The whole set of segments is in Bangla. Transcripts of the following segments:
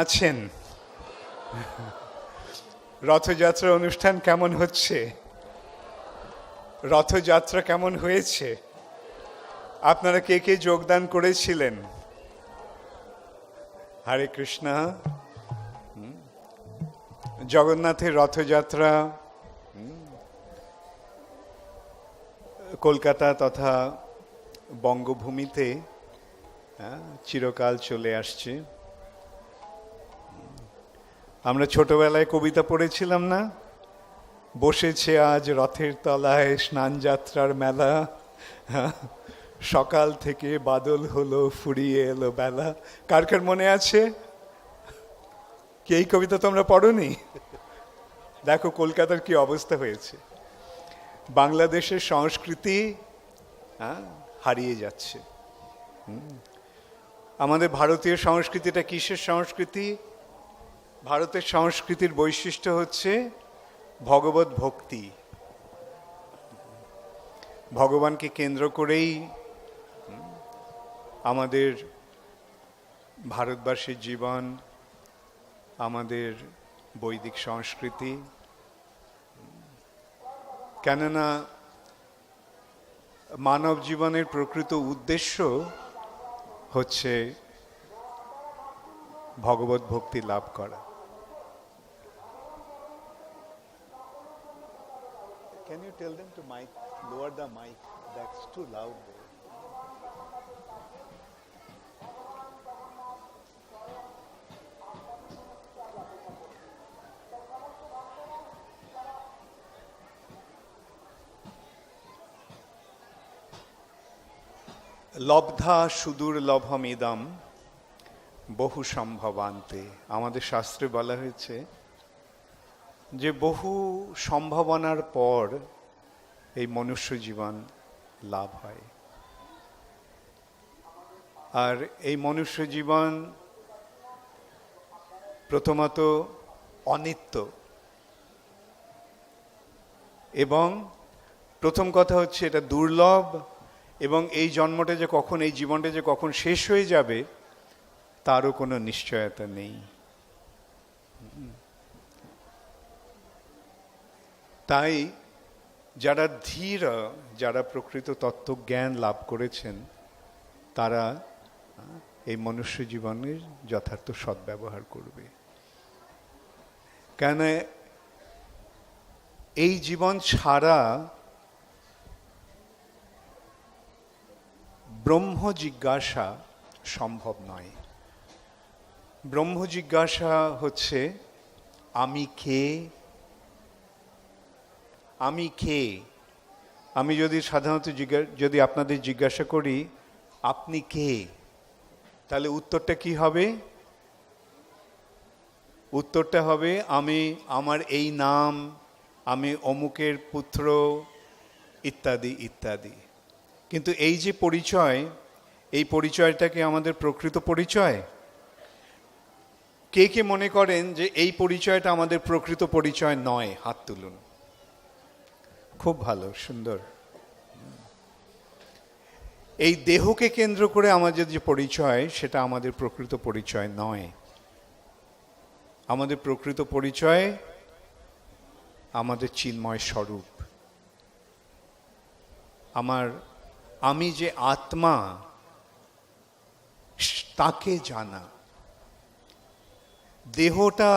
আছেন? রথযাত্রার অনুষ্ঠান কেমন হচ্ছে? রথযাত্রা কেমন হয়েছে? আপনারা কে কে যোগদান করেছিলেন? হরে কৃষ্ণ। জগন্নাথের রথযাত্রা কলকাতা তথা বঙ্গভূমিতে চিরকাল চলে আসছে। আমরা ছোটবেলায় কবিতা পড়েছিলাম না, বসেছে আজ রথের তলায় স্নান যাত্রার মেলা, সকাল থেকে বাদল হলো ফুরিয়ে এলো বেলা। কার কার মনে আছে? কি এই কবিতা তোমরা পড়োনি? দেখো কলকাতার কি অবস্থা হয়েছে। বাংলাদেশের সংস্কৃতি হারিয়ে যাচ্ছে। আমাদের ভারতীয় সংস্কৃতিটা কিসের সংস্কৃতি? ভারতের সংস্কৃতির বৈশিষ্ট্য হচ্ছে ভগবত ভক্তি। ভগবানকে কেন্দ্র করেই আমাদের ভারতবর্ষের জীবন, আমাদের বৈদিক সংস্কৃতি। কেননা মানব জীবনের প্রকৃত উদ্দেশ্য হচ্ছে ভগবত ভক্তি লাভ করা। Can you tell them to lower the mic? That's too loud there. লব্ধা সুদূর লভমিদম বহু সম্ভবান্তে। আমাদের শাস্ত্রে বলা হয়েছে যে বহু সম্ভাবনার পর এই মনুষ্য জীবন লাভ হয়। আর এই মনুষ্য জীবন প্রথমত অনিত্য, এবং প্রথম কথা হচ্ছে এটা দুর্লভ, এবং এই জন্মটা যে কখন, এই জীবনটা যে কখন শেষ হয়ে যাবে তারও কোনো নিশ্চয়তা নেই। তাই যারা ধীর, যারা প্রকৃত তত্ত্বজ্ঞান লাভ করেছেন, তারা এই মনুষ্য জীবনের যথার্থ সদ্ব্যবহার করবে। কেন এই জীবন ছাড়া ব্রহ্ম জিজ্ঞাসা সম্ভব নয়। ব্রহ্ম জিজ্ঞাসা হচ্ছে আমি কে, আমি কে। আমি যদি সাধারণত যদি আপনাদের জিজ্ঞাসা করি আপনি কে, তাহলে উত্তরটা কি হবে? উত্তরটা হবে আমি, আমার এই নাম, আমি অমুকের পুত্র, ইত্যাদি ইত্যাদি। কিন্তু এই যে পরিচয়, এই পরিচয়টাকে আমাদের প্রকৃত পরিচয়? কে কে মনে করেন যে এই পরিচয়টা আমাদের প্রকৃত পরিচয় নয়? হাত তুলুন। খুব ভালো, সুন্দর। এই দেহকে কেন্দ্র করে আমাদের যে পরিচয়, সেটা আমাদের প্রকৃত পরিচয় নয়। আমাদের প্রকৃত পরিচয় আমাদের চিন্ময় স্বরূপ। আমি যে আত্মা, তাকে জানা। দেহটা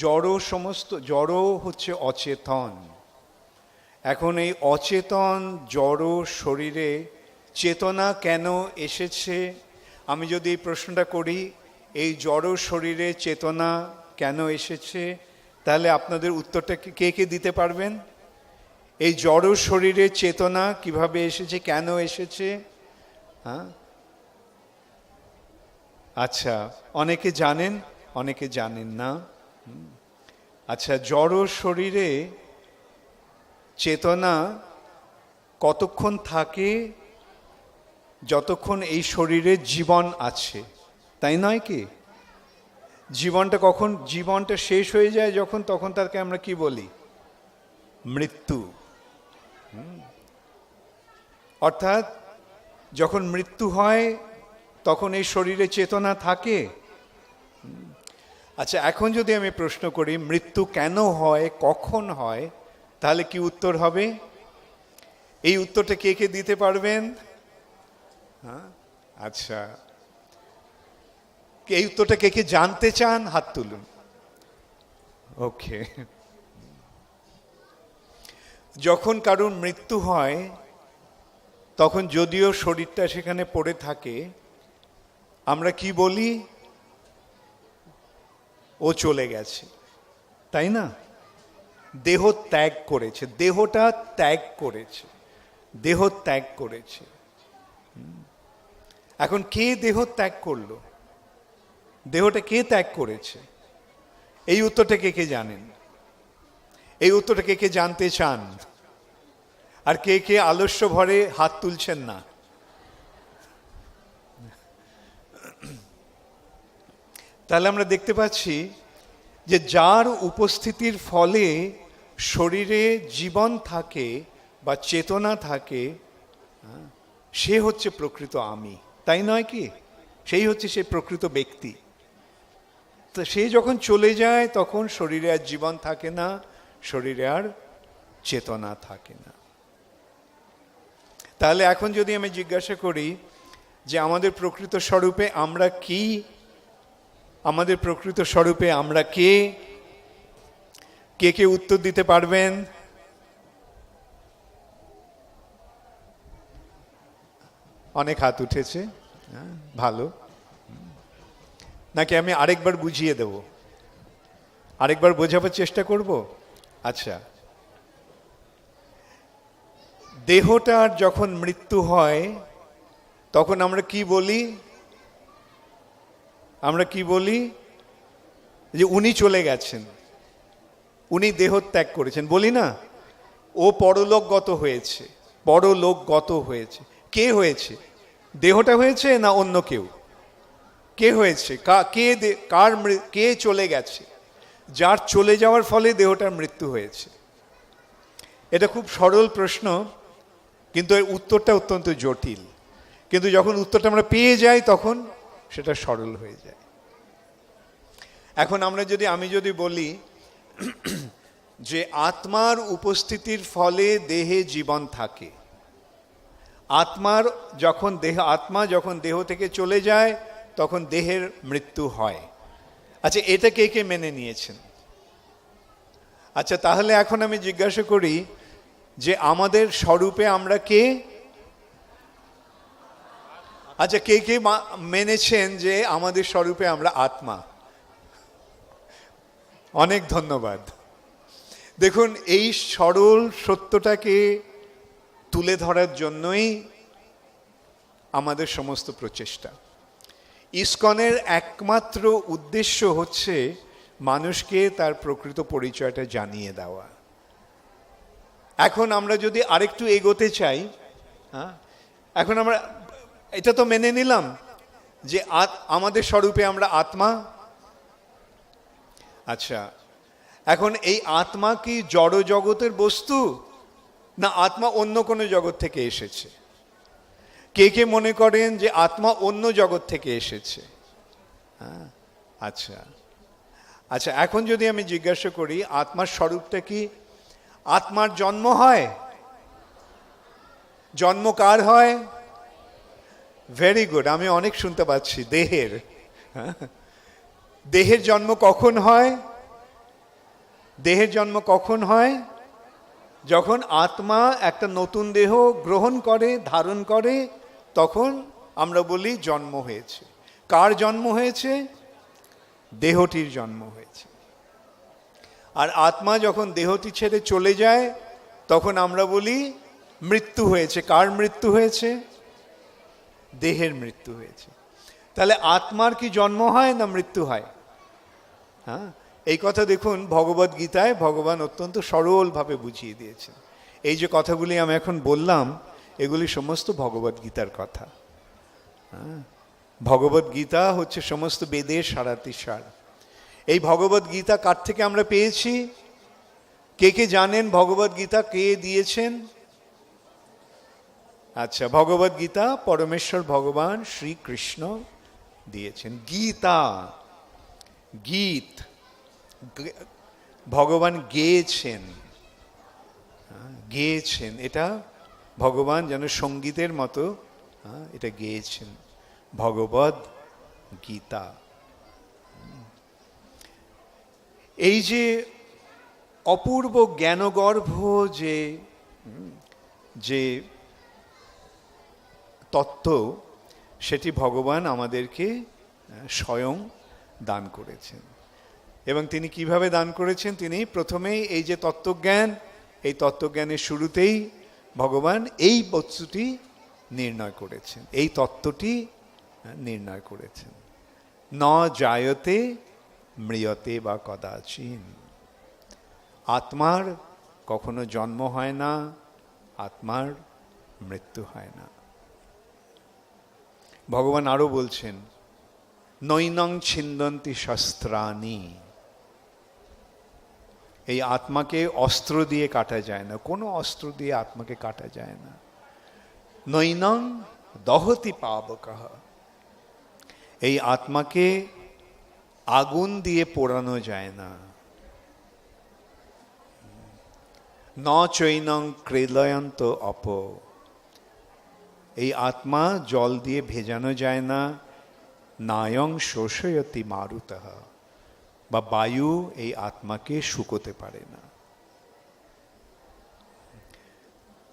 জড়, সমস্ত জড় হচ্ছে অচেতন। এখন এই অচেতন জড় শরীরে চেতনা কেন এসেছে? আমি যদি এই প্রশ্নটা করি, এই জড় শরীরে চেতনা কেন এসেছে, তাহলে আপনাদের উত্তরটা কে কে দিতে পারবেন? এই জড় শরীরে চেতনা কিভাবে এসেছে, কেন এসেছে? আচ্ছা, অনেকে জানেন, অনেকে জানেন না। আচ্ছা, জড় শরীরে চেতনা কতক্ষণ থাকে? যতক্ষণ এই শরীরে জীবন আছে, তাই নয় কি? জীবনটা শেষ হয়ে যায় যখন, তখন তাকে আমরা কি বলি? মৃত্যু। অর্থাৎ যখন মৃত্যু হয় তখন এই শরীরে চেতনা থাকে? আচ্ছা, এখন যদি আমি প্রশ্ন করি মৃত্যু কেন হয়, কখন হয়, তাহলে কি উত্তর হবে? এই উত্তরটা কে কে দিতে পারবেন? হ্যাঁ, আচ্ছা, এই উত্তরটা কে কে জানতে চান? হাত তুলুন। ওকে। যখন কারোর মৃত্যু হয় তখন যদিও শরীরটা সেখানে পড়ে থাকে, আমরা কি বলি? ও চলে গেছে, তাই না? দেহ ত্যাগ করেছে, দেহটা ত্যাগ করেছে, দেহ ত্যাগ করেছে। এখন কে দেহ ত্যাগ করলো? দেহটা কে ত্যাগ করেছে? এই উত্তরটা কে কে জানেন? এই উত্তরটা কে কে জানতে চান? আর কে কে আলস্য ভরে হাত তুলছেন না? তাহলে আমরা দেখতে পাচ্ছি যে যার উপস্থিতির ফলে শরীরে জীবন থাকে বা চেতনা থাকে, সে হচ্ছে প্রকৃত আমি, তাই নয় কি? সেই হচ্ছে সে প্রকৃত ব্যক্তি। তো সে যখন চলে যায় তখন শরীরে আর জীবন থাকে না, শরীরে আর চেতনা থাকে না। তাহলে এখন যদি আমি জিজ্ঞাসা করি যে আমাদের প্রকৃত স্বরূপে আমরা কি, আমাদের প্রকৃত স্বরূপে আমরা কে, কে কে উত্তর দিতে পারবেন? অনেক হাত উঠেছে, ভালো। নাকি আমি আরেকবার বুঝিয়ে দেব? আরেকবার বোঝাবার চেষ্টা করব। আচ্ছা, দেহটার যখন মৃত্যু হয় তখন আমরা কি বলি? আমরা কি বলি? যে উনি চলে গেছেন, উনি দেহ ত্যাগ করেছেন, বলি না? ও পরলোকগত হয়েছে, পরলোকগত হয়েছে। কে হয়েছে? দেহটা হয়েছে না অন্য কেউ? কে হয়েছে? কে চলে গেছে? যার চলে যাওয়ার ফলে দেহটার মৃত্যু হয়েছে। এটা খুব সরল প্রশ্ন, কিন্তু এর উত্তরটা অত্যন্ত জটিল। কিন্তু যখন উত্তরটা আমরা পেয়ে যাই তখন সেটা সরল হয়ে যায়। এখন আমি যদি বলি যে আত্মার উপস্থিতির ফলে দেহে জীবন থাকে, আত্মা যখন দেহ থেকে চলে যায় তখন দেহের মৃত্যু হয়। আচ্ছা, এটা কে কে মেনে নিয়েছেন? আচ্ছা, তাহলে এখন আমি জিজ্ঞাসা করি যে আমাদের স্বরূপে আমরা কে? আচ্ছা, কে কে মেনেছেন যে আমাদের স্বরূপে আমরা আত্মা? অনেক ধন্যবাদ। দেখুন, এই সরল সত্যটাকে তুলে ধরার জন্যই আমাদের সমস্ত প্রচেষ্টা। ইসকনের একমাত্র উদ্দেশ্য হচ্ছে মানুষকে তার প্রকৃত পরিচয়টা জানিয়ে দেওয়া। এখন আমরা যদি আরেকটু এগোতে চাই, এখন আমরা এটা তো মেনে নিলাম যে আমাদের স্বরূপে আমরা আত্মা। আচ্ছা, এখন এই আত্মা কি জড় জগতের বস্তু, না আত্মা অন্য কোনো জগৎ থেকে এসেছে? কে কে মনে করেন যে আত্মা অন্য জগৎ থেকে এসেছে? আচ্ছা আচ্ছা, এখন যদি আমি জিজ্ঞাসা করি আত্মার স্বরূপটা কি? আত্মার জন্ম হয়? জন্ম কার হয়? ভেরি গুড, আমি অনেক শুনতে পাচ্ছি দেহের। দেহের জন্ম কখন হয়? দেহের জন্ম কখন হয়? যখন আত্মা একটা নতুন দেহ গ্রহণ করে, ধারণ করে, তখন আমরা বলি জন্ম হয়েছে। কার জন্ম হয়েছে? দেহটির জন্ম হয়েছে। আর আত্মা যখন দেহটি ছেড়ে চলে যায় তখন আমরা বলি মৃত্যু হয়েছে। কার মৃত্যু হয়েছে? দেহের মৃত্যু হয়েছে। তাহলে আত্মার কি জন্ম হয় না মৃত্যু হয়? এই কথা দেখুন ভগবদ গীতায় ভগবান অত্যন্ত সরলভাবে বুঝিয়ে দিয়েছেন। এই যে কথাগুলি আমি এখন বললাম এগুলি সমস্ত ভগবদ গীতার কথা। ভগবদ গীতা হচ্ছে সমস্ত বেদের সারাতিসার। এই ভগবদ গীতা কার থেকে আমরা পেয়েছি? কে কে জানেন ভগবদ গীতা কে দিয়েছেন? আচ্ছা, ভগবদ গীতা পরমেশ্বর ভগবান শ্রীকৃষ্ণ দিয়েছেন। গীতা, গীত ভগবান গেয়েছেন, গেয়েছেন। এটা ভগবান যেন সঙ্গীতের মতো এটা গেয়েছেন, ভগবদ গীতা। এই যে অপূর্ব জ্ঞানগর্ভ যে যে তত্ত্ব, সেটি ভগবান আমাদেরকে স্বয়ং দান করেছেন। এবং তিনি কিভাবে দান করেছেন? তিনি প্রথমেই এই যে তত্ত্বজ্ঞান, এই তত্ত্বজ্ঞানের শুরুতেই ভগবান এই বস্তুটি নির্ণয় করেছেন, এই তত্ত্বটি নির্ণয় করেছেন। ন জায়তে মৃয়তে বা কদাচিন, আত্মার কখনো জন্ম হয় না, আত্মার মৃত্যু হয় না। ভগবান আরো বলছেন, নৈনং ছিন্দন্তি শস্ত্রাণি, এই আত্মাকে অস্ত্র দিয়ে কাটা যায় না, কোনো অস্ত্র দিয়ে আত্মাকে কাটা যায় না। নৈনং দহতি পাবকঃ, এই আত্মাকে আগুন দিয়ে পোড়ানো যায় না। ন চৈনং ক্রেলয়ন্ত অপ, এই আত্মা জল দিয়ে ভেজানো যায় না। নায়ং শোষয়তি মারুতঃ, বা বায়ু এই আত্মাকে শুকোতে পারে না।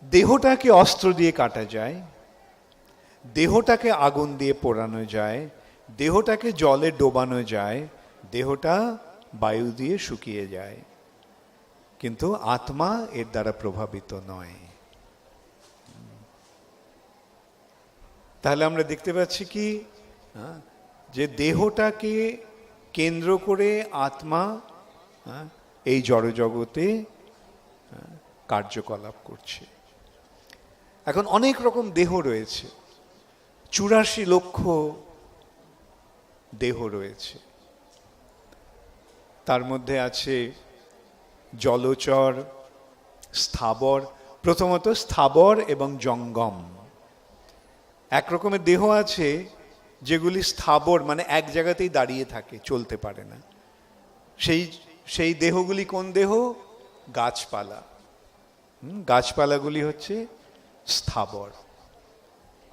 দেহটাকে অস্ত্র দিয়ে কাটা যায়, দেহটাকে আগুন দিয়ে পোড়ানো যায়, দেহটাকে জলে ডোবানো যায়, দেহটা বায়ু দিয়ে শুকিয়ে যায়, কিন্তু আত্মা এর দ্বারা প্রভাবিত নয়। তাহলে আমরা দেখতে পাচ্ছি কি, যে দেহটাকে কেন্দ্র করে আত্মা এই জড়জগতে কার্যকলাপ করছে। এখন অনেক রকম দেহ রয়েছে, 84 লক্ষ দেহ রয়েছে। তার মধ্যে আছে জলচর, স্থাবর। প্রথমত স্থাবর এবং জঙ্গম। এক রকমের দেহ আছে যেগুলি স্থাবর, মানে এক জায়গাতেই দাঁড়িয়ে থাকে, চলতে পারে না। সেই দেহগুলি কোন দেহ? গাছপালা। গাছপালাগুলি হচ্ছে স্থাবর।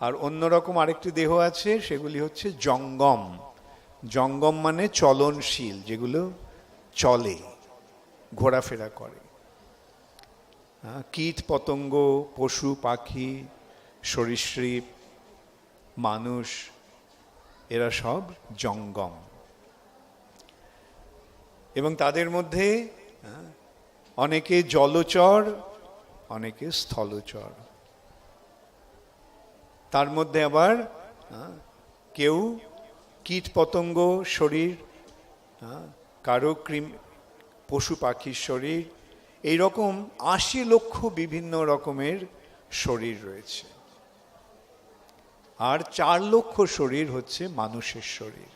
আর অন্যরকম আরেকটি দেহ আছে, সেগুলি হচ্ছে জঙ্গম। জঙ্গম মানে চলনশীল, যেগুলো চলে, ঘোরাফেরা করে। কীট পতঙ্গ, পশু পাখি, সরীসৃপ, মানুষ, এরা সব জঙ্গম। এবং তাদের মধ্যে অনেকে জলচর, অনেকে স্থলচর। তার মধ্যে আবার কেউ কীট পতঙ্গ শরীর, কারো পশু পাখির শরীর, এইরকম 80 লক্ষ বিভিন্ন রকমের শরীর রয়েছে। আর 4 লক্ষ শরীর হচ্ছে মানুষের শরীর।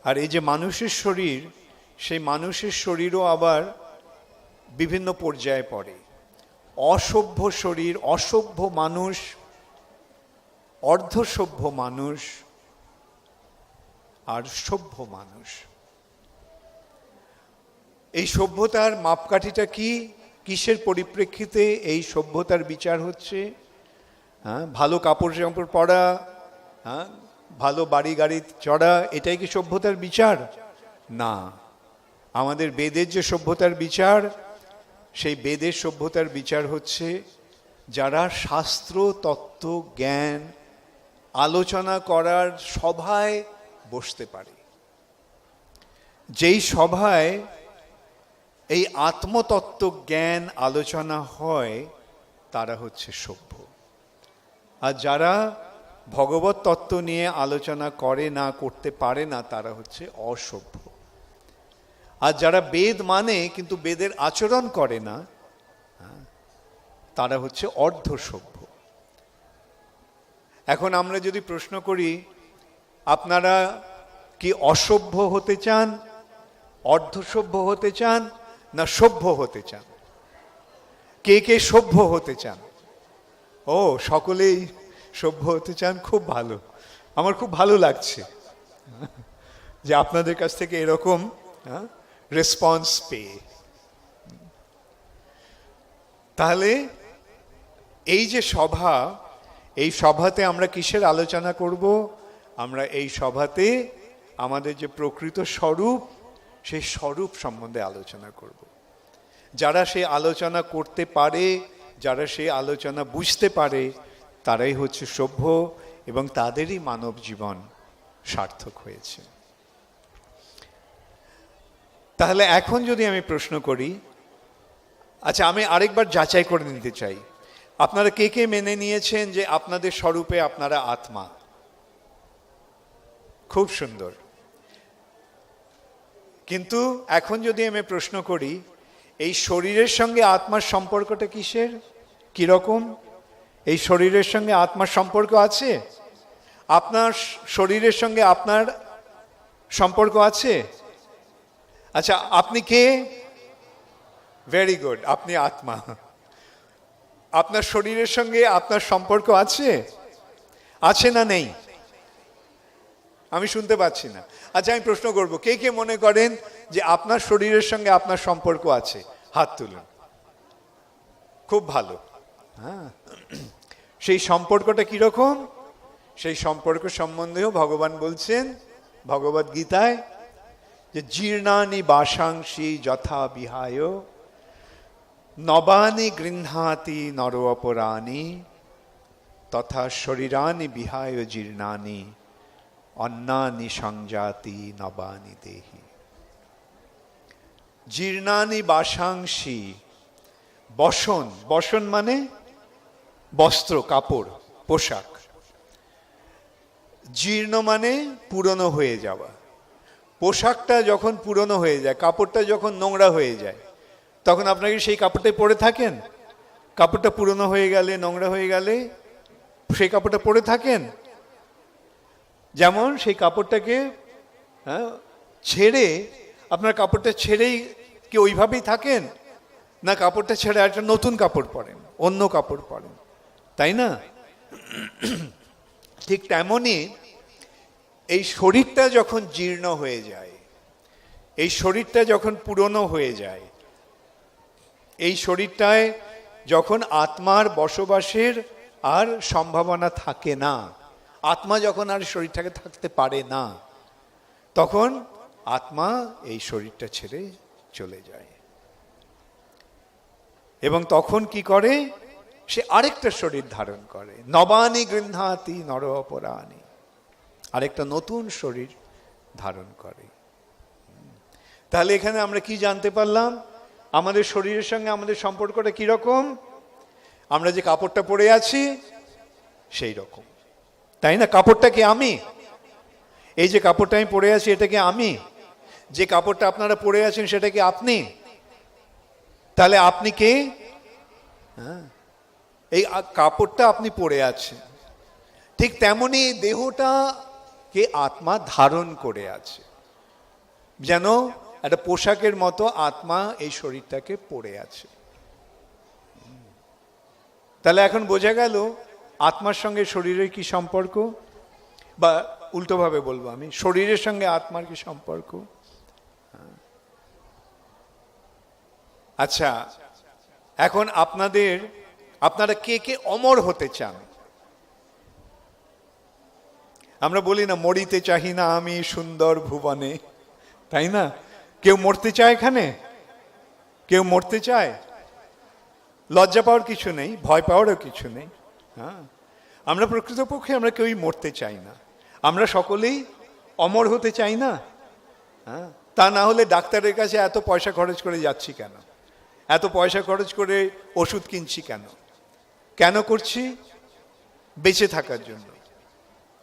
আর এই যে মানুষের শরীর, সেই মানুষের শরীরও আবার বিভিন্ন পর্যায়ে পড়ে। অসভ্য শরীর, অসভ্য মানুষ, অর্ধসভ্য মানুষ, আর সভ্য মানুষ। এই সভ্যতার মাপকাঠিটা কি? কিসের পরিপ্রেক্ষিতে এই সভ্যতার বিচার হচ্ছে? ভালো কাপড় চাপড় পরা, ভালো বাড়ি গাড়ি চড়া, এটাই কি সভ্যতার বিচার? না। আমাদের বেদের যে সভ্যতার বিচার, সেই বেদের সভ্যতার বিচার হচ্ছে যারা শাস্ত্র তত্ত্ব জ্ঞান আলোচনা করার সভায় বসতে পারে। যেই সভায় এই আত্মতত্ত্ব জ্ঞান আলোচনা হয়, তারা হচ্ছে সভ্য। আর যারা ভগবত তত্ত্ব নিয়ে আলোচনা করে না, করতে পারে না, তারা হচ্ছে অসভ্য। আর যারা বেদ মানে কিন্তু বেদের আচরণ করে না, তারা হচ্ছে অর্ধসভ্য। এখন আমরা যদি প্রশ্ন করি, আপনারা কি অসভ্য হতে চান, অর্ধসভ্য হতে চান, না সভ্য হতে চান? কে কে সভ্য হতে চান? ও, সকলেই সভ্য হতে চান, খুব ভালো। আমার খুব ভালো লাগছে যে আপনাদের কাছ থেকে এরকম রেসপন্স পেয়ে। তাহলে এই যে সভা, এই সভাতে আমরা কিসের আলোচনা করব? আমরা এই সভাতে আমাদের যে প্রকৃত স্বরূপ, সেই স্বরূপ সম্বন্ধে আলোচনা করব। যারা সেই আলোচনা করতে পারে, যারা সেই আলোচনা বুঝতে পারে, তারাই হচ্ছে সভ্য, এবং তাদেরই মানব জীবন সার্থক হয়েছে। তাহলে এখন যদি আমি প্রশ্ন করি, আচ্ছা আমি আরেকবার যাচাই করে নিতে চাই, আপনারা কে কে মেনে নিয়েছেন যে আপনাদের স্বরূপে আপনারা আত্মা? খুব সুন্দর। কিন্তু এখন যদি আমি প্রশ্ন করি, এই শরীরের সঙ্গে আত্মার সম্পর্কটা কিসের, কিরকম? এই শরীরের সঙ্গে আত্মার সম্পর্ক আছে? আপনার শরীরের সঙ্গে আপনার সম্পর্ক আছে? আচ্ছা, আপনি কে? ভেরি গুড, আপনি আত্মা। আপনার শরীরের সঙ্গে আপনার সম্পর্ক আছে? আছে না নেই? আমি শুনতে পাচ্ছি না। আচ্ছা আমি প্রশ্ন করব, কে কে মনে করেন যে আপনার শরীরের সঙ্গে আপনার সম্পর্ক আছে? হাত তুলুন। খুব ভালো। হ্যাঁ, সেই সম্পর্কটা কিরকম? সেই সম্পর্ক সম্বন্ধেও ভগবান বলছেন ভগবদ গীতায় যে জীর্ণানি বাসাংসি যথা বিহায় নবানি গৃহ্ণাতি নর অপরাণি তথা শরীরানি বিহায় জীর্ণানি অন্নানি সংজাতি নবানি দেহি। জীর্ণানি বাসাংসি, বসন, বসন মানে বস্ত্র, কাপড়, পোশাক। জীর্ণ মানে পুরনো হয়ে যাওয়া। পোশাকটা যখন পুরনো হয়ে যায়, কাপড়টা যখন নোংরা হয়ে যায়, তখন আপনাকে সেই কাপড়টাই পরে থাকেন? কাপড়টা পুরনো হয়ে গেলে, নোংরা হয়ে গেলে সেই কাপড়টা পরে থাকেন? যেমন সেই কাপড়টাকে ছেড়ে, আপনার কাপড়টা ছেড়েই কি ওইভাবেই থাকেন? না কাপড়টা ছেড়ে একটা নতুন কাপড় পরেন, অন্য কাপড় পরেন, তাই না? ঠিক তেমনই এই শরীরটা যখন জীর্ণ হয়ে যায়, এই শরীরটা যখন পুরনো হয়ে যায়, এই শরীরটায় যখন আত্মার বসবাসের আর সম্ভাবনা থাকে না, আত্মা যখন আর শরীরটাকে থাকতে পারে না, তখন আত্মা এই শরীরটা ছেড়ে চলে যায়। এবং তখন কি করে? সে আরেকটা শরীর ধারণ করে। নবানি গৃহ্ণাতি নর অপরাণি, আরেকটা নতুন শরীর ধারণ করে। তাহলে এখানে আমরা কি জানতে পারলাম? আমাদের শরীরের সঙ্গে আমাদের সম্পর্কটা কিরকম? আমরা যে কাপড়টা পরে আছি সেই রকম, তাই না? কাপড়টা কি আমি? এই যে কাপড়টা আমি পরে আছি, এটা কি আমি? যে কাপড়টা আপনারা পরে আছেন সেটা কি আপনি? তাহলে আপনি কে? হ্যাঁ, এই কাপড়টা আপনি পরে আছেন। ঠিক তেমনি দেহটা কে আত্মা ধারণ করে আছে, যেন একটা পোশাকের মতো আত্মা এই শরীরটাকে পরে আছে। তাহলে এখন বোঝা গেল আত্মার সঙ্গে শরীরের কি সম্পর্ক, বা উল্টোভাবে বলবো আমি, শরীরের সঙ্গে আত্মার কি সম্পর্ক। আচ্ছা, এখন আপনারা কে কে অমর হতে চান? আমরা বলি না, মরিতে চাহি না আমি সুন্দর ভুবনে, তাই না? কেউ মরতে চায় এখানে? কেউ মরতে চায়? লজ্জা পাওয়ার কিছু নেই, ভয় পাওয়ারও কিছু নেই। হ্যাঁ, আমরা প্রকৃতপক্ষে আমরা কেউই মরতে চাই না। আমরা সকলেই অমর হতে চাই না? হ্যাঁ, তা না হলে ডাক্তারের কাছে এত পয়সা খরচ করে যাচ্ছি কেন? এত পয়সা খরচ করে ওষুধ কিনছি কেন? কেন করছি? বেঁচে থাকার জন্য।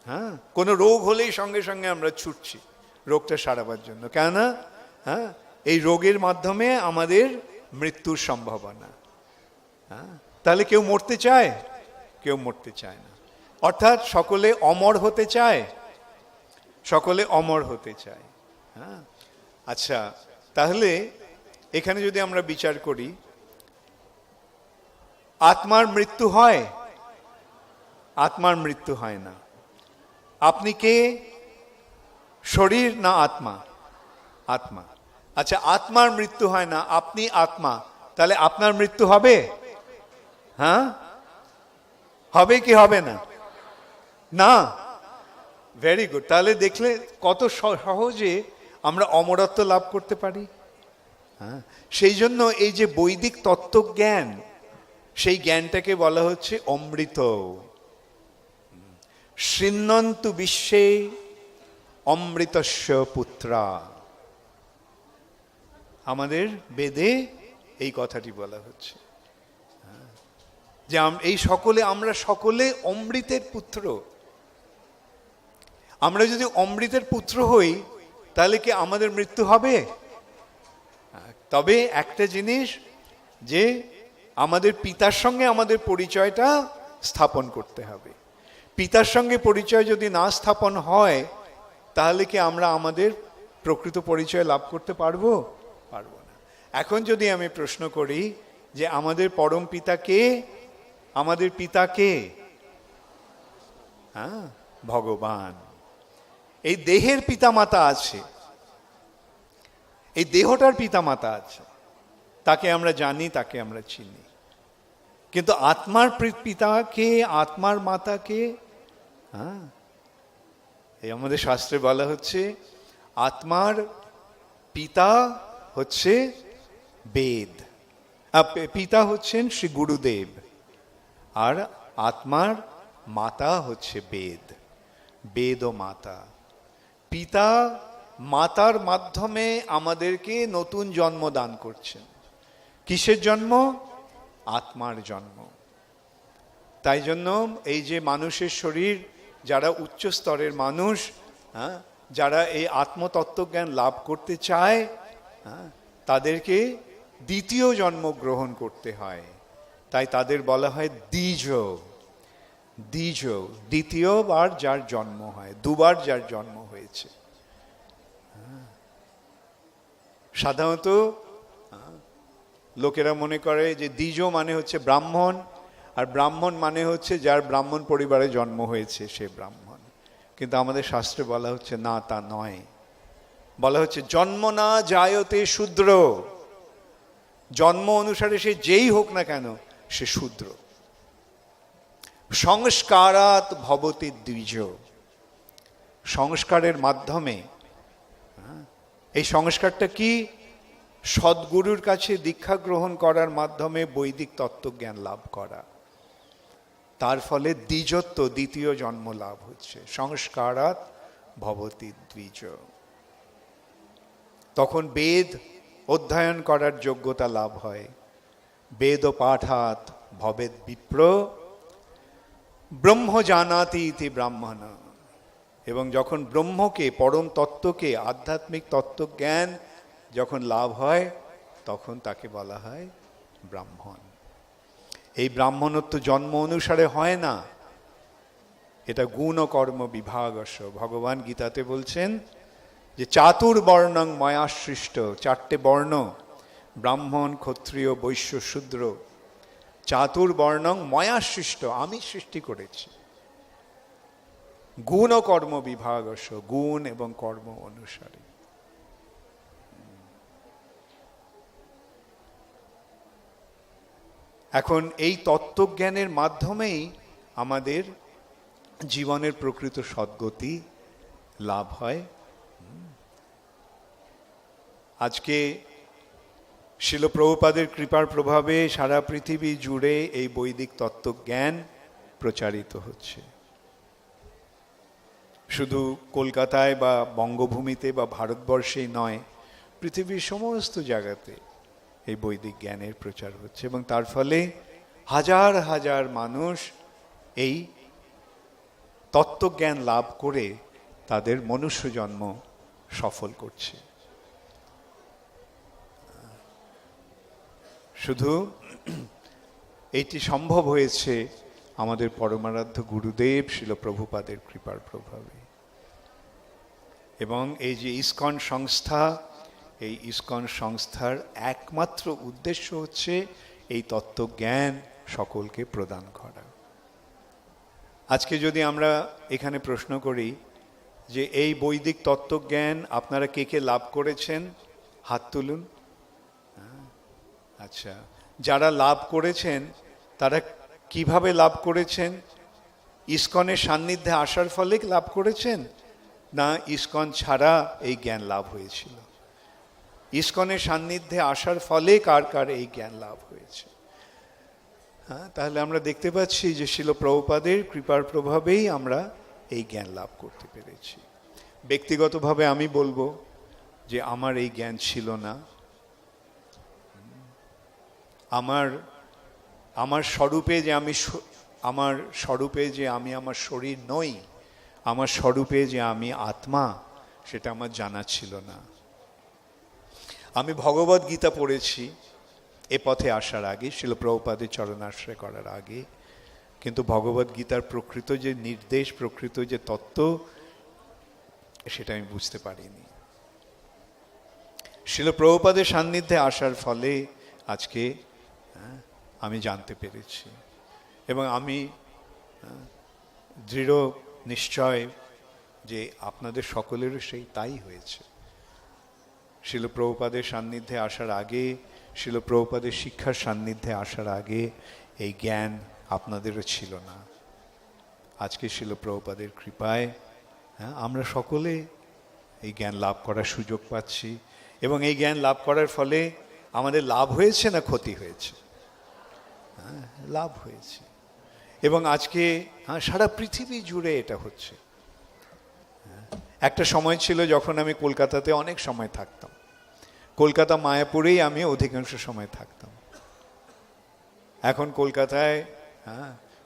হ্যাঁ, কোনো রোগ হলেই সঙ্গে সঙ্গে আমরা ছুটছি রোগটা সারাবার জন্য, কেননা হ্যাঁ এই রোগের মাধ্যমে আমাদের মৃত্যুর সম্ভাবনা। হ্যাঁ, তাহলে কেউ মরতে চায়? কেউ মরতে চায় না। অর্থাৎ সকলে অমর হতে চায়, সকলে অমর হতে চায়। হ্যাঁ, আচ্ছা, তাহলে এখানে যদি আমরা বিচার করি, আত্মার মৃত্যু হয়? আত্মার মৃত্যু হয় না। আপনি কে? শরীর না আত্মা? আত্মা। আচ্ছা, আত্মার মৃত্যু হয় না, আপনি আত্মা, তাহলে আপনার মৃত্যু হবে? হ্যাঁ, হবে কি হবে না? না। Very good. তাহলে দেখলে কত সহজে আমরা অমরত্ব লাভ করতে পারি। হ্যাঁ, সেই জন্য এই যে বৈদিক তত্ত্বজ্ঞান, সেই জ্ঞানটাকে বলা হচ্ছে অমৃত। শৃণ্বন্তু বিশ্বে অমৃতস্য পুত্রা। আমাদের বেদে এই কথাটি বলা হচ্ছে যে আমরা সকলে অমৃতের পুত্র। আমরা যদি অমৃতের পুত্র হই তাহলে কি আমাদের মৃত্যু হবে? তবে একটা জিনিস, যে আমাদের পিতার সঙ্গে আমাদের পরিচয়টা স্থাপন করতে হবে। পিতার সঙ্গে পরিচয় যদি না স্থাপন হয় তাহলে কি আমরা আমাদের প্রকৃত পরিচয় লাভ করতে পারবো? পারবো না। এখন যদি আমি প্রশ্ন করি যে আমাদের পরম পিতা কে? আমাদের পিতা কে? হ্যাঁ, ভগবান। এই দেহের পিতামাতা আছে, এই দেহটার পিতামাতা আছে, তাকে আমরা জানি, তাকে আমরা চিনি। কিন্তু আত্মার পিতা কে? আত্মার মাতা কে? হ্যাঁ, এই আমাদের শাস্ত্রে বলা হচ্ছে আত্মার পিতা হচ্ছে বেদ, পিতা হচ্ছেন শ্রী গুরুদেব, আর আত্মার মাতা হচ্ছে বেদ, বেদ ও মাতা। পিতা মাতার মাধ্যমে আমাদেরকে নতুন জন্ম দান করছেন। কিসের জন্ম? আত্মার জন্ম। তাই জন্য এই যে মানুষের শরীর, যারা উচ্চ স্তরের মানুষ, যারা এই আত্মতত্ত্বজ্ঞান লাভ করতে চায়, তাদেরকে দ্বিতীয় জন্ম গ্রহণ করতে হয়। তাই তাদের বলা হয় দ্বিজ। দ্বিজ, দ্বিতীয়বার যার জন্ম হয়, দুবার যার জন্ম হয়েছে। সাধারণত লোকেরা মনে করে যে দ্বিজ মানে হচ্ছে ব্রাহ্মণ, আর ব্রাহ্মণ মানে হচ্ছে যার ব্রাহ্মণ পরিবারে জন্ম হয়েছে সে ব্রাহ্মণ। কিন্তু আমাদের শাস্ত্রে বলা হচ্ছে না, তা নয়। বলা হচ্ছে জন্ম না জায়তে শূদ্র। জন্ম অনুসারে সে যেই হোক না কেন সে শূদ্র। সংস্কারাৎ ভবতি দ্বিজ। সংস্কারের মাধ্যমে, এই সংস্কারটা কি? সদ্গুরুর কাছে দীক্ষা গ্রহণ করার মাধ্যমে বৈদিক তত্ত্বজ্ঞান লাভ করা। তার ফলে দ্বিজত্ব, দ্বিতীয় জন্ম লাভ হচ্ছে। সংস্কারাৎ ভবতি দ্বিজ। তখন বেদ অধ্যয়ন করার যোগ্যতা লাভ হয়। বেদ পাঠাৎ ভবেদ বিপ্র ব্রহ্ম জানাতি ইতি ব্রাহ্মণ। এবং যখন ব্রহ্মকে, পরম তত্ত্বকে, আধ্যাত্মিক তত্ত্বজ্ঞান যখন লাভ হয় তখন তাকে বলা হয় ব্রাহ্মণ। এই ব্রাহ্মণত্ব জন্ম অনুসারে হয় না, এটা গুণ ও কর্ম বিভাগস্য। ভগবান গীতাতে বলছেন যে চাতুর্বর্ণং ময়া সৃষ্ট, চারটে বর্ণ, ব্রাহ্মণ, ক্ষত্রিয়, বৈশ্য, শূদ্র, চাতুর্বর্ণং ময়া সৃষ্ট, আমি সৃষ্টি করেছি। গুণ ও কর্ম বিভাগস্য, গুণ এবং কর্ম অনুসারে। এখন এই তত্ত্বজ্ঞানের মাধ্যমেই আমাদের জীবনের প্রকৃত সদ্গতি লাভ হয়। আজকে শিল প্রভুপাদের কৃপার প্রভাবে সারা পৃথিবী জুড়ে এই বৈদিক তত্ত্বজ্ঞান প্রচারিত হচ্ছে। শুধু কলকাতায় বা বঙ্গভূমিতে বা ভারতবর্ষেই নয়, পৃথিবীর সমস্ত জায়গাতে এই বৈদিক জ্ঞানের প্রচার হচ্ছে, এবং তার ফলে হাজার হাজার মানুষ এই তত্ত্বজ্ঞান লাভ করে তাদের মনুষ্য জন্ম সফল করছে। শুধু এটি সম্ভব হয়েছে আমাদের পরমারাধ্য গুরুদেব শিল প্রভুপাদের কৃপার প্রভাবে। এবং এই যে ইসকন সংস্থা, এই ইসকন সংস্থার একমাত্র উদ্দেশ্য হচ্ছে এই তত্ত্বজ্ঞান সকলকে প্রদান করা। আজকে যদি আমরা এখানে প্রশ্ন করি যে এই বৈদিক তত্ত্বজ্ঞান আপনারা কে কে লাভ করেছেন, হাত তুলুন। আচ্ছা, যারা লাভ করেছেন তারা কিভাবে লাভ করেছেন? ইসকনের সান্নিধ্যে আসার ফলে লাভ করেছেন, না ইসকন ছাড়া এই জ্ঞান লাভ হয়েছিল? ইসকনের সান্নিধ্যে আসার ফলে কার কার এই জ্ঞান লাভ হয়েছে? হ্যাঁ, তাহলে আমরা দেখতে পাচ্ছি যে শিল প্রভুপাদের কৃপার প্রভাবেই আমরা এই জ্ঞান লাভ করতে পেরেছি। ব্যক্তিগতভাবে আমি বলবো যে আমার এই জ্ঞান ছিল না। আমার স্বরূপে যে আমি আমার শরীর নই, আমার স্বরূপে যে আমি আত্মা, সেটা আমার জানা ছিল না। আমি ভগবদ গীতা পড়েছি এ পথে আসার আগে, শিল প্রভুপাদের চরণাশ্রয় করার আগে, কিন্তু ভগবদ গীতার প্রকৃত যে নির্দেশ, প্রকৃত যে তত্ত্ব, সেটা আমি বুঝতে পারিনি। শিল প্রভুপাদের সান্নিধ্যে আসার ফলে আজকে আমি জানতে পেরেছি, এবং আমি দৃঢ় নিশ্চয় যে আপনাদের সকলেরও সেই তাই হয়েছে। শিল প্রভুপাদের সান্নিধ্যে আসার আগে, শিল প্রভুপাদের শিক্ষার সান্নিধ্যে আসার আগে এই জ্ঞান আপনাদেরও ছিল না। আজকে শিল প্রভুপাদের কৃপায় আমরা সকলে এই জ্ঞান লাভ করার সুযোগ পাচ্ছি, এবং এই জ্ঞান লাভ করার ফলে আমাদের লাভ হয়েছে না ক্ষতি হয়েছে? লাভ হয়েছে। এবং আজকে সারা পৃথিবী জুড়ে এটা হচ্ছে। একটা সময় ছিল যখন আমি কলকাতাতে অনেক সময় থাকতাম, কলকাতা মায়াপুরেই আমি অধিকাংশ সময় থাকতাম। এখন কলকাতায়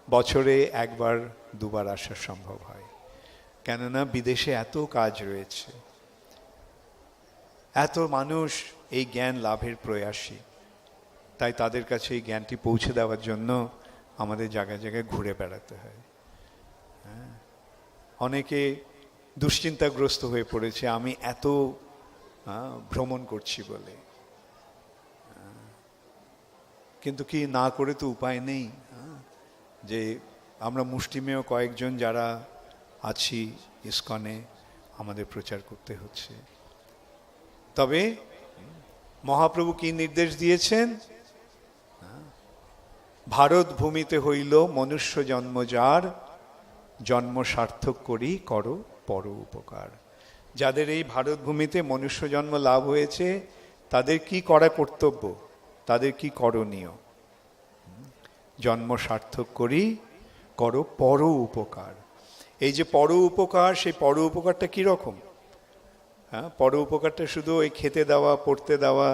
বছরে একবার দুবার আসা সম্ভব হয়, কেননা বিদেশে এত কাজ রয়েছে, এত মানুষ এই জ্ঞান লাভের প্রয়াসী, তাই তাদের কাছে এই জ্ঞানটি পৌঁছে দেওয়ার জন্য আমাদের জায়গায় জায়গায় ঘুরে বেড়াতে হয়। অনেকে দুশ্চিন্তাগ্রস্ত হয়ে পড়েছে আমি এত ভ্রমণ করছি বলে, কিন্তু কি না করে তো উপায় নেই। যে আমরা মুষ্টিমেয় কয়েকজন যারা আছি ইসকনে, আমাদের প্রচার করতে হচ্ছে। তবে মহাপ্রভু কি নির্দেশ দিয়েছেন? ভারত ভূমিতে হইল মনুষ্য জন্ম যার, জন্ম সার্থক করি করো পর উপকার। যাদের এই ভারত ভূমিতে মনুষ্য জন্ম লাভ হয়েছে, তাদের কি করা কর্তব্য, তাদের কি করণীয়? জন্ম সার্থক করি করো পর উপকার। এই যে পর উপকার, সেই পর উপকারটা কীরকম? পর উপকারটা শুধু ওই খেতে দেওয়া, পড়তে দেওয়া,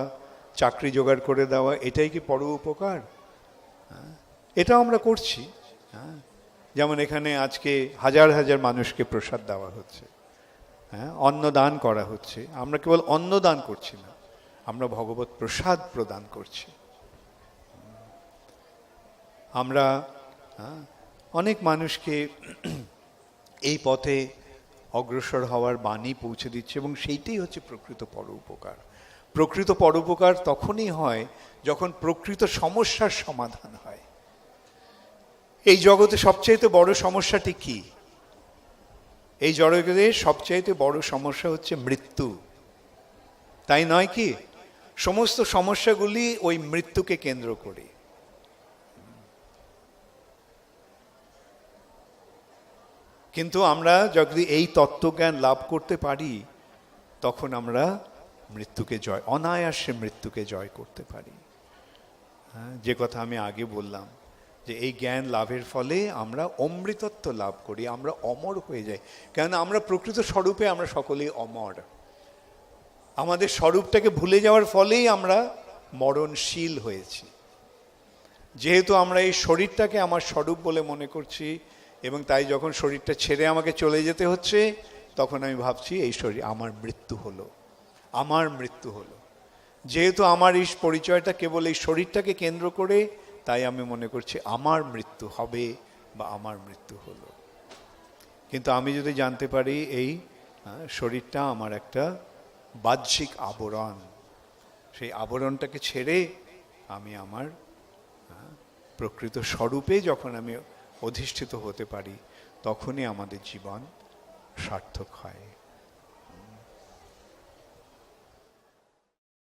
চাকরি জোগাড় করে দেওয়া, এটাই কি পর উপকার? এটাও আমরা করছি। যেমন এখানে আজকে হাজার হাজার মানুষকে প্রসাদ দেওয়া হচ্ছে, অন্নদান করা হচ্ছে। আমরা কেবল অন্নদান করছি না, আমরা ভগবত প্রসাদ প্রদান করছি। আমরা অনেক মানুষকে এই পথে অগ্রসর হওয়ার বাণী পৌঁছে দিচ্ছে, এবং সেইটাই হচ্ছে প্রকৃত পরোপকার। প্রকৃত পরোপকার তখনই হয় যখন প্রকৃত সমস্যার সমাধান হয়। এই জগতে সবচাইতে বড় সমস্যাটি কি? এই জগতে সবচাইতে বড় সমস্যা হচ্ছে মৃত্যু, তাই নয় কি? সমস্ত সমস্যাগুলি ওই মৃত্যুকে কেন্দ্র করে। কিন্তু আমরা যদি এই তত্ত্বজ্ঞান লাভ করতে পারি, তখন আমরা মৃত্যুকে অনায়াসে মৃত্যুকে জয় করতে পারি। যে কথা আমি আগে বললাম, যে এই জ্ঞান লাভের ফলে আমরা অমৃতত্ব লাভ করি, আমরা অমর হয়ে যাই। কেন? আমরা প্রকৃত স্বরূপে আমরা সকলেই অমর। আমাদের স্বরূপটাকে ভুলে যাওয়ার ফলেই আমরা মরণশীল হয়েছি। যেহেতু আমরা এই শরীরটাকে আমার স্বরূপ বলে মনে করছি, এবং তাই যখন শরীরটা ছেড়ে আমাকে চলে যেতে হচ্ছে, তখন আমি ভাবছি এই শরীর আমার মৃত্যু হলো, আমার মৃত্যু হলো। যেহেতু আমার এই পরিচয়টা কেবল এই শরীরটাকে কেন্দ্র করে, তাই আমি মনে করছি আমার মৃত্যু হবে বা আমার মৃত্যু হলো। কিন্তু আমি যদি জানতে পারি এই শরীরটা আমার একটা বাহ্যিক আবরণ, সেই আবরণটাকে ছেড়ে আমি আমার প্রকৃত স্বরূপে যখন আমি অধিষ্ঠিত হতে পারি, তখনই আমাদের জীবন সার্থক হয়।